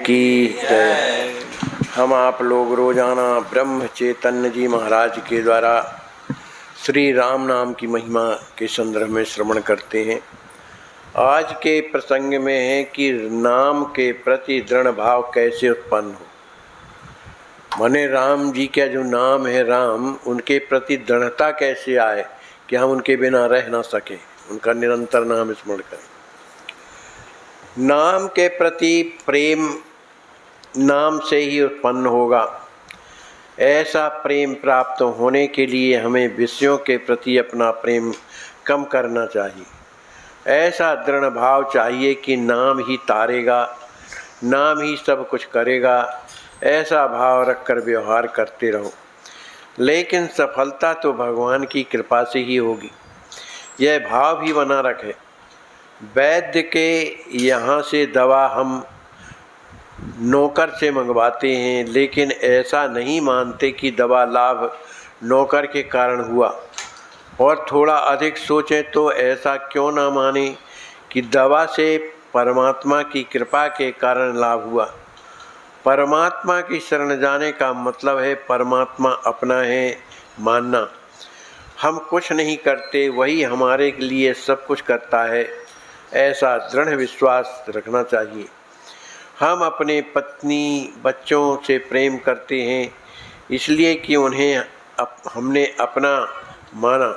की जय। हम आप लोग रोजाना ब्रह्म चैतन्य जी महाराज के द्वारा श्री राम नाम की महिमा के संदर्भ में श्रवण करते हैं। आज के प्रसंग में है कि नाम के प्रति दृढ़ भाव कैसे उत्पन्न हो। माने राम जी का जो नाम है राम, उनके प्रति दृढ़ता कैसे आए कि हम उनके बिना रह ना सके, उनका निरंतर नाम स्मरण करें। नाम के प्रति प्रेम नाम से ही उत्पन्न होगा। ऐसा प्रेम प्राप्त होने के लिए हमें विषयों के प्रति अपना प्रेम कम करना चाहिए। ऐसा दृढ़ भाव चाहिए कि नाम ही तारेगा, नाम ही सब कुछ करेगा। ऐसा भाव रखकर व्यवहार करते रहो, लेकिन सफलता तो भगवान की कृपा से ही होगी। यह भाव भी बना रखे। वैद्य के यहाँ से दवा हम नौकर से मंगवाते हैं, लेकिन ऐसा नहीं मानते कि दवा लाभ नौकर के कारण हुआ। और थोड़ा अधिक सोचें तो ऐसा क्यों ना माने कि दवा से परमात्मा की कृपा के कारण लाभ हुआ। परमात्मा की शरण जाने का मतलब है परमात्मा अपना है मानना। हम कुछ नहीं करते, वही हमारे लिए सब कुछ करता है, ऐसा दृढ़ विश्वास रखना चाहिए। हम अपने पत्नी बच्चों से प्रेम करते हैं इसलिए कि उन्हें हमने अपना माना,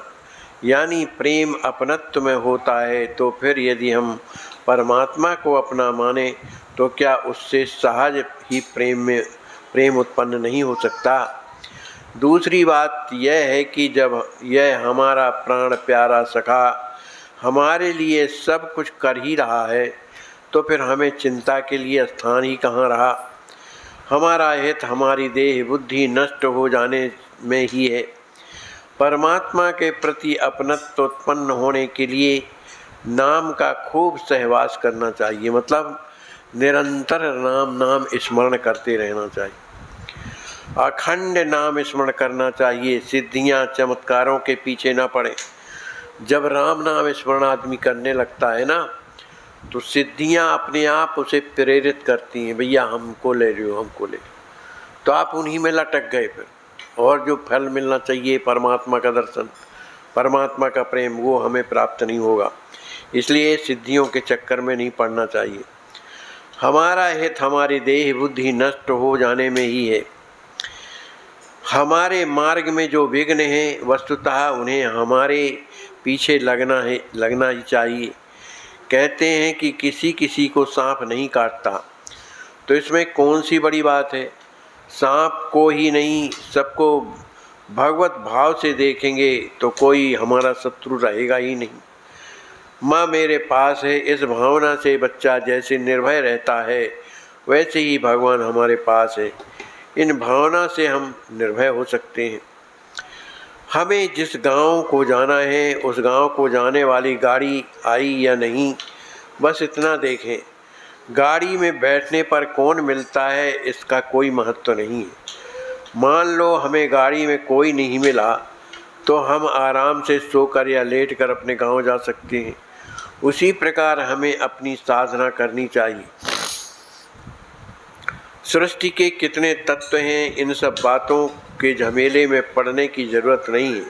यानी प्रेम अपनत्व में होता है। तो फिर यदि हम परमात्मा को अपना माने तो क्या उससे सहज ही प्रेम उत्पन्न नहीं हो सकता। दूसरी बात यह है कि जब यह हमारा प्राण प्यारा सखा हमारे लिए सब कुछ कर ही रहा है, तो फिर हमें चिंता के लिए स्थान ही कहाँ रहा। हमारा हित हमारी देह बुद्धि नष्ट हो जाने में ही है। परमात्मा के प्रति अपनत्व उत्पन्न होने के लिए नाम का खूब सहवास करना चाहिए, मतलब निरंतर नाम स्मरण करते रहना चाहिए। अखंड नाम स्मरण करना चाहिए। सिद्धियां चमत्कारों के पीछे ना पड़े। जब राम नाम स्मरण आदमी करने लगता है ना, तो सिद्धियां अपने आप उसे प्रेरित करती हैं, भैया हमको ले लो, हमको ले लो। तो आप उन्हीं में लटक गए फिर। और जो फल मिलना चाहिए, परमात्मा का दर्शन, परमात्मा का प्रेम, वो हमें प्राप्त नहीं होगा। इसलिए सिद्धियों के चक्कर में नहीं पड़ना चाहिए। हमारा हित हमारी देह बुद्धि नष्ट हो जाने में ही है। हमारे मार्ग में जो विघ्न हैं, वस्तुतः उन्हें हमारे पीछे लगना ही चाहिए। कहते हैं कि किसी किसी को सांप नहीं काटता, तो इसमें कौन सी बड़ी बात है। सांप को ही नहीं, सबको भगवत भाव से देखेंगे तो कोई हमारा शत्रु रहेगा ही नहीं। माँ मेरे पास है, इस भावना से बच्चा जैसे निर्भय रहता है, वैसे ही भगवान हमारे पास है। इन भावना से हम निर्भय हो सकते हैं। हमें जिस गांव को जाना है, उस गांव को जाने वाली गाड़ी आई या नहीं, बस इतना देखें। गाड़ी में बैठने पर कौन मिलता है, इसका कोई महत्व नहीं है। मान लो हमें गाड़ी में कोई नहीं मिला, तो हम आराम से सोकर या लेटकर अपने गांव जा सकते हैं। उसी प्रकार हमें अपनी साधना करनी चाहिए। सृष्टि के कितने तत्व हैं, इन सब बातों के झमेले में पड़ने की जरूरत नहीं है।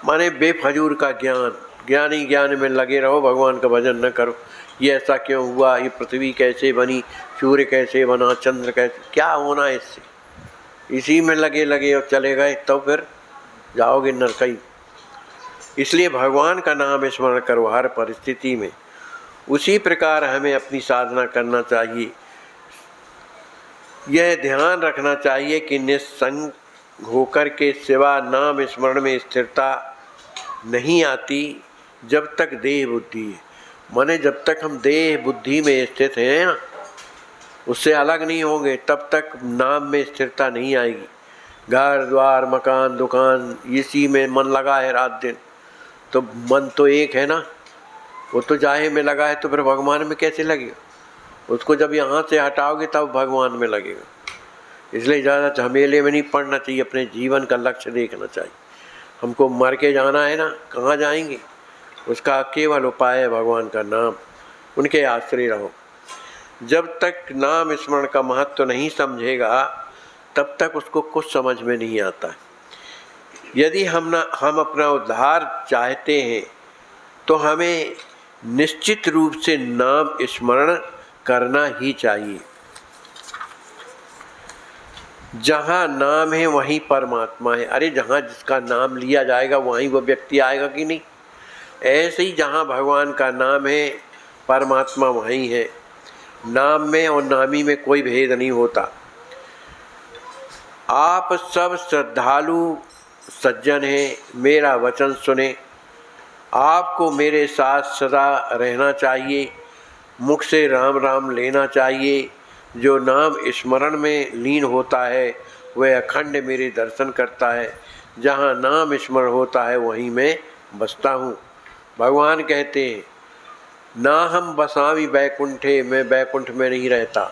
माने बेफजूल का ज्ञान ही ज्ञान में लगे रहो, भगवान का भजन न करो। ये ऐसा क्यों हुआ, ये पृथ्वी कैसे बनी, सूर्य कैसे बना, चंद्र कैसे, क्या होना है इससे, इसी में लगे और चले गए, तो फिर जाओगे नरकई। इसलिए भगवान का नाम स्मरण करो हर परिस्थिति में। उसी प्रकार हमें अपनी साधना करना चाहिए। यह ध्यान रखना चाहिए कि निस्संग होकर के सिवा नाम स्मरण में स्थिरता नहीं आती जब तक देह बुद्धि है। माने जब तक हम देह बुद्धि में स्थित हैं ना, उससे अलग नहीं होंगे, तब तक नाम में स्थिरता नहीं आएगी। घर द्वार मकान दुकान इसी में मन लगा है रात दिन, तो मन तो एक है ना, वो तो जाहे में लगा है, तो फिर भगवान में कैसे लगेगा। उसको जब यहाँ से हटाओगे तब भगवान में लगेगा। इसलिए ज़्यादा झमेले में नहीं पड़ना चाहिए, अपने जीवन का लक्ष्य देखना चाहिए। हमको मर के जाना है ना, कहाँ जाएंगे, उसका केवल उपाय है भगवान का नाम, उनके आश्रय रहो। जब तक नाम स्मरण का महत्व नहीं समझेगा तब तक उसको कुछ समझ में नहीं आता। यदि हम अपना उद्धार चाहते हैं तो हमें निश्चित रूप से नाम स्मरण करना ही चाहिए। जहाँ नाम है वहीं परमात्मा है। अरे जहाँ जिसका नाम लिया जाएगा वहीं वो व्यक्ति आएगा कि नहीं। ऐसे ही जहाँ भगवान का नाम है परमात्मा वहीं है। नाम में और नामी में कोई भेद नहीं होता। आप सब श्रद्धालु सज्जन हैं, मेरा वचन सुने। आपको मेरे साथ सदा रहना चाहिए। मुख से राम राम लेना चाहिए। जो नाम स्मरण में लीन होता है वह अखंड मेरे दर्शन करता है। जहाँ नाम स्मरण होता है वहीं मैं बसता हूँ। भगवान कहते हैं, ना हम बसावी बैकुंठे, मैं बैकुंठ में नहीं रहता।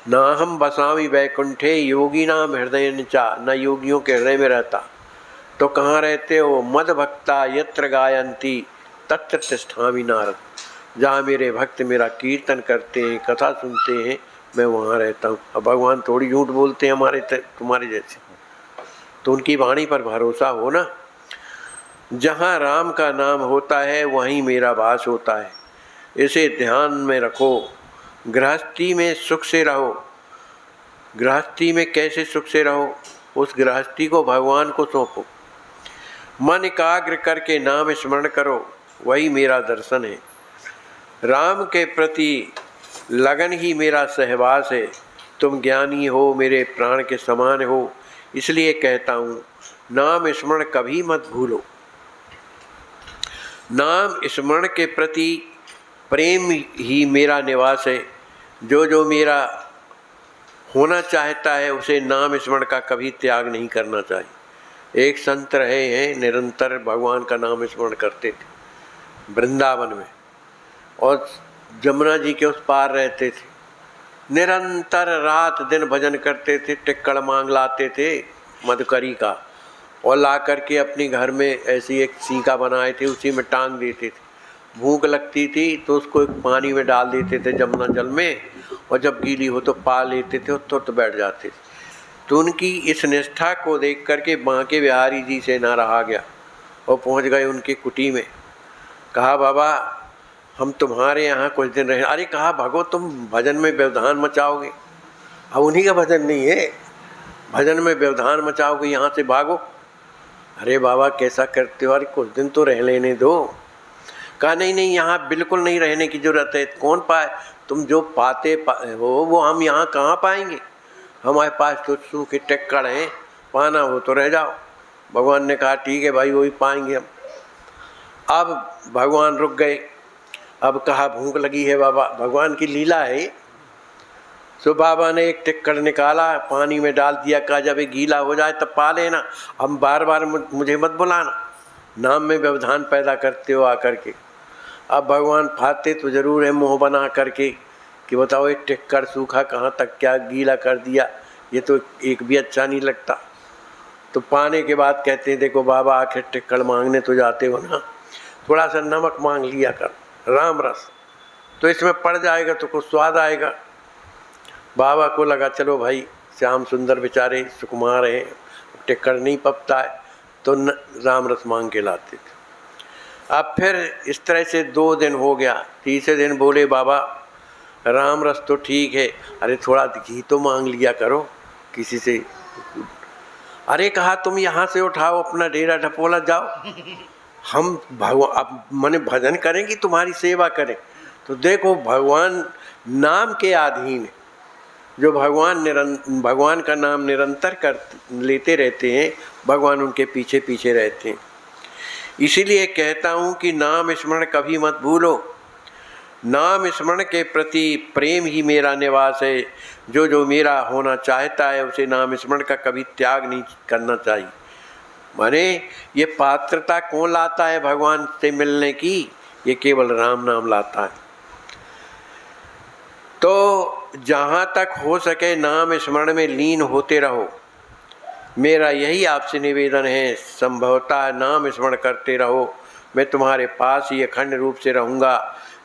ना हम बसावी बैकुंठे योगी नाम हृदय निचा, न योगियों के हृदय में रहता। तो कहाँ रहते हो? मद भक्ता यत्र गायंती तत्र तिष्ठामि नारद। जहाँ मेरे भक्त मेरा कीर्तन करते हैं, कथा सुनते हैं, मैं वहाँ रहता हूँ। अब भगवान थोड़ी झूठ बोलते हैं हमारे तुम्हारे जैसे, तो उनकी वाणी पर भरोसा हो ना। जहाँ राम का नाम होता है वहीं मेरा वास होता है। इसे ध्यान में रखो। गृहस्थी में सुख से रहो। गृहस्थी में कैसे सुख से रहो? उस गृहस्थी को भगवान को सौंपो। मन एकाग्र करके नाम स्मरण करो, वही मेरा दर्शन है। राम के प्रति लगन ही मेरा सहवास है। तुम ज्ञानी हो, मेरे प्राण के समान हो, इसलिए कहता हूँ नाम स्मरण कभी मत भूलो। नाम स्मरण के प्रति प्रेम ही मेरा निवास है। जो मेरा होना चाहता है उसे नाम स्मरण का कभी त्याग नहीं करना चाहिए। एक संत रहे हैं, निरंतर भगवान का नाम स्मरण करते थे वृंदावन में, और जमुना जी के उस पार रहते थे। निरंतर रात दिन भजन करते थे। टिक्कड़ मांग लाते थे मधुकरी का, और ला करके अपने घर में ऐसी एक सीका बनाए थे, उसी में टांग देते थे। भूख लगती थी तो उसको एक पानी में डाल देते थे जमुना जल में, और जब गीली हो तो पा लेते थे और तुरंत बैठ जाते थे। तो उनकी इस निष्ठा को देख करके बांके बिहारी जी से ना रहा गया और पहुंच गए उनके कुटी में। कहा, बाबा हम तुम्हारे यहाँ कुछ दिन रहे। अरे कहा, भगो तुम भजन में व्यवधान मचाओगे। अब उन्हीं का भजन नहीं है, भजन में व्यवधान मचाओगे, यहाँ से भागो। अरे बाबा कैसा करते हो? अरे कुछ दिन तो रह लेने दो। कहा, नहीं यहाँ बिल्कुल नहीं रहने की जरूरत है। कौन पाए? तुम जो पाते हो वो हम यहाँ कहाँ पाएंगे? हमारे पास तो सूखे टिक्कड़ हैं, पाना हो तो रह जाओ। भगवान ने कहा ठीक है भाई, वही पाएंगे हम। अब भगवान रुक गए। अब कहा भूख लगी है बाबा, भगवान की लीला है। तो बाबा ने एक टिक्कड़ निकाला, पानी में डाल दिया, कहा जब ये गीला हो जाए तब पा लेना, हम बार बार मुझे मत बुलाना, नाम में व्यवधान पैदा करते हो आकर के। अब भगवान फाते तो जरूर है मुँह बना करके कि बताओ ये टिक्कड़ सूखा कहाँ तक, क्या गीला कर दिया, ये तो एक भी अच्छा नहीं लगता। तो पाने के बाद कहते हैं देखो बाबा आखिर टिक्कड़ मांगने तो जाते हो ना, थोड़ा सा नमक मांग लिया कर, राम रस, तो इसमें पड़ जाएगा तो कुछ स्वाद आएगा। बाबा को लगा चलो भाई श्याम सुंदर बेचारे सुकुमार हैं, टिक्कड़ नहीं पकता है, तो राम रस मांग के लाते थे। अब फिर इस तरह से 2 दिन हो गया। तीसरे दिन बोले बाबा राम रस तो ठीक है, अरे थोड़ा घी तो मांग लिया करो किसी से। अरे कहा तुम यहाँ से उठाओ अपना डेरा ढपोला, जाओ हम भगवान अब मने भजन करें कि तुम्हारी सेवा करें। तो देखो भगवान नाम के अधीन है। जो भगवान का नाम निरंतर लेते रहते हैं, भगवान उनके पीछे पीछे रहते हैं। इसीलिए कहता हूँ कि नाम स्मरण कभी मत भूलो। नाम स्मरण के प्रति प्रेम ही मेरा निवास है। जो मेरा होना चाहता है उसे नाम स्मरण का कभी त्याग नहीं करना चाहिए। माने ये पात्रता कौन लाता है भगवान से मिलने की? ये केवल राम नाम लाता है। तो जहाँ तक हो सके नाम स्मरण में लीन होते रहो। मेरा यही आपसे निवेदन है, संभवतः नाम स्मरण करते रहो। मैं तुम्हारे पास ही अखंड रूप से रहूँगा।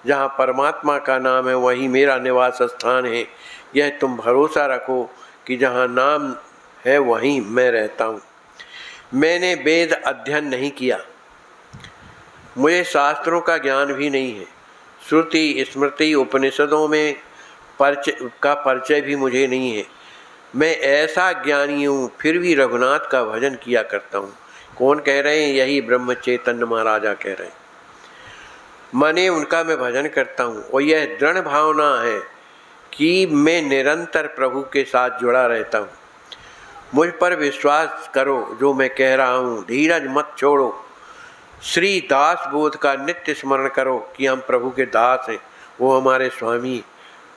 जहाँ परमात्मा का नाम है वहीं मेरा निवास स्थान है। यह तुम भरोसा रखो कि जहाँ नाम है वहीं मैं रहता हूँ। मैंने वेद अध्ययन नहीं किया, मुझे शास्त्रों का ज्ञान भी नहीं है, श्रुति स्मृति उपनिषदों में परिचय भी मुझे नहीं है। मैं ऐसा ज्ञानी हूँ फिर भी रघुनाथ का भजन किया करता हूँ। कौन कह रहे हैं? यही ब्रह्म चैतन्य महाराजा कह रहे हैं। माने उनका मैं भजन करता हूँ और यह दृढ़ भावना है कि मैं निरंतर प्रभु के साथ जुड़ा रहता हूँ। मुझ पर विश्वास करो जो मैं कह रहा हूँ, धीरज मत छोड़ो। श्री दास बोध का नित्य स्मरण करो कि हम प्रभु के दास हैं, वो हमारे स्वामी।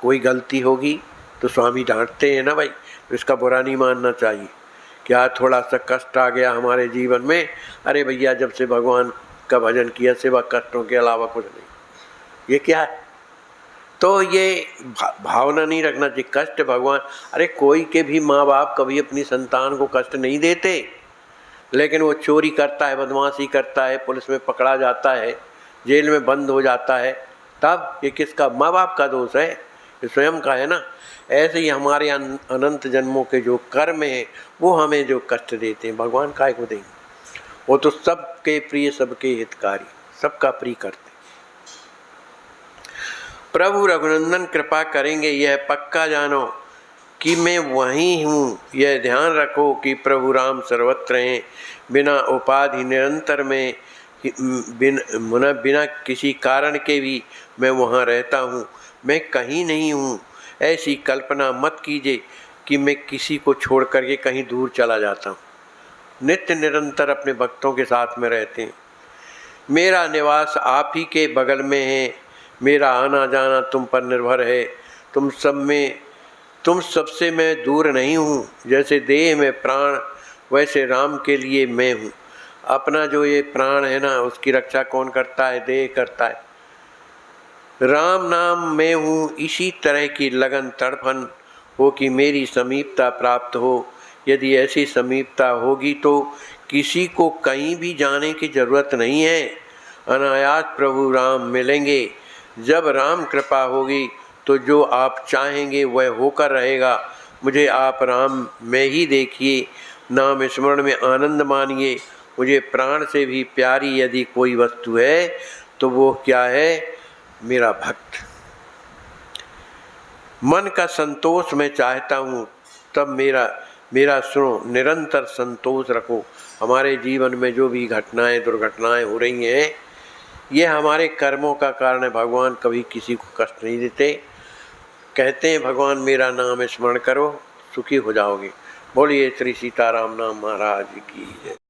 कोई गलती होगी तो स्वामी डांटते हैं ना भाई, तो इसका बुरा नहीं मानना चाहिए। क्या थोड़ा सा कष्ट आ गया हमारे जीवन में, अरे भैया जब से भगवान का भजन किया सिवा कष्टों के अलावा कुछ नहीं, ये क्या है? तो ये भावना नहीं रखना चाहिए। कष्ट भगवान, अरे कोई के भी माँ बाप कभी अपनी संतान को कष्ट नहीं देते, लेकिन वो चोरी करता है, बदमाशी करता है, पुलिस में पकड़ा जाता है, जेल में बंद हो जाता है, तब ये किसका? माँ बाप का दोष है, ये स्वयं का है ना। ऐसे ही हमारे अनंत जन्मों के जो कर्म हैं वो हमें जो कष्ट देते हैं, भगवान काय को देंगे? वो तो सबके प्रिय, सबके हितकारी, सबका प्रिय करते। प्रभु रघुनंदन कृपा करेंगे, यह पक्का जानो कि मैं वहीं हूँ। यह ध्यान रखो कि प्रभु राम सर्वत्र हैं, बिना उपाधि निरंतर में बिना किसी कारण के भी मैं वहाँ रहता हूँ। मैं कहीं नहीं हूँ। ऐसी कल्पना मत कीजिए कि मैं किसी को छोड़ करके कहीं दूर चला जाता हूँ। नित्य निरंतर अपने भक्तों के साथ में रहते हैं। मेरा निवास आप ही के बगल में है, मेरा आना जाना तुम पर निर्भर है। तुम सबसे मैं दूर नहीं हूँ। जैसे देह में प्राण वैसे राम के लिए मैं हूँ। अपना जो ये प्राण है ना, उसकी रक्षा कौन करता है? देह करता है। राम नाम मैं हूँ, इसी तरह की लगन तड़पन हो कि मेरी समीपता प्राप्त हो। यदि ऐसी समीपता होगी तो किसी को कहीं भी जाने की जरूरत नहीं है, अनायास प्रभु राम मिलेंगे। जब राम कृपा होगी तो जो आप चाहेंगे वह होकर रहेगा। मुझे आप राम में ही देखिए, नाम स्मरण में आनंद मानिए। मुझे प्राण से भी प्यारी यदि कोई वस्तु है तो वो क्या है? मेरा भक्त। मन का संतोष मैं चाहता हूँ, तब मेरा सुनो, निरंतर संतोष रखो। हमारे जीवन में जो भी घटनाएं दुर्घटनाएं हो रही हैं, ये हमारे कर्मों का कारण है। भगवान कभी किसी को कष्ट नहीं देते। कहते हैं भगवान मेरा नाम स्मरण करो, सुखी हो जाओगे। बोलिए श्री सीताराम नाम महाराज की जय।